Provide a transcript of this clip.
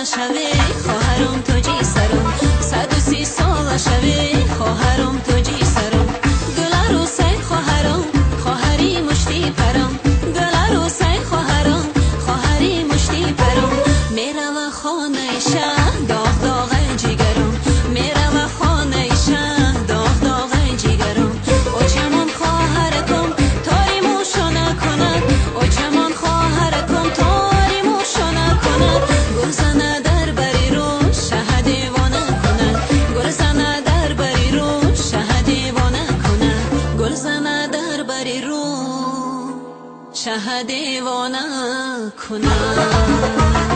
ساله شوی خواهرم تو جی سرم 130 ساله شوی خواهرم تو جی سرم گل عروسی خواهرم خواهری مشتی پرم گل عروسی خواهرم خواهری مشتی پرم میرم خانه شه داغ داغ جیگرم میرم خانه شه داغ داغ جیگرم او چمان خواهرکم تاری موشو نکند او چمان خواهرکم تاری موشو نکند گل زنه در بری رو شه دیوانه کند گل زنه در بری رو شه دیوانه کند گل زنه در بری رو شه دیوانه کند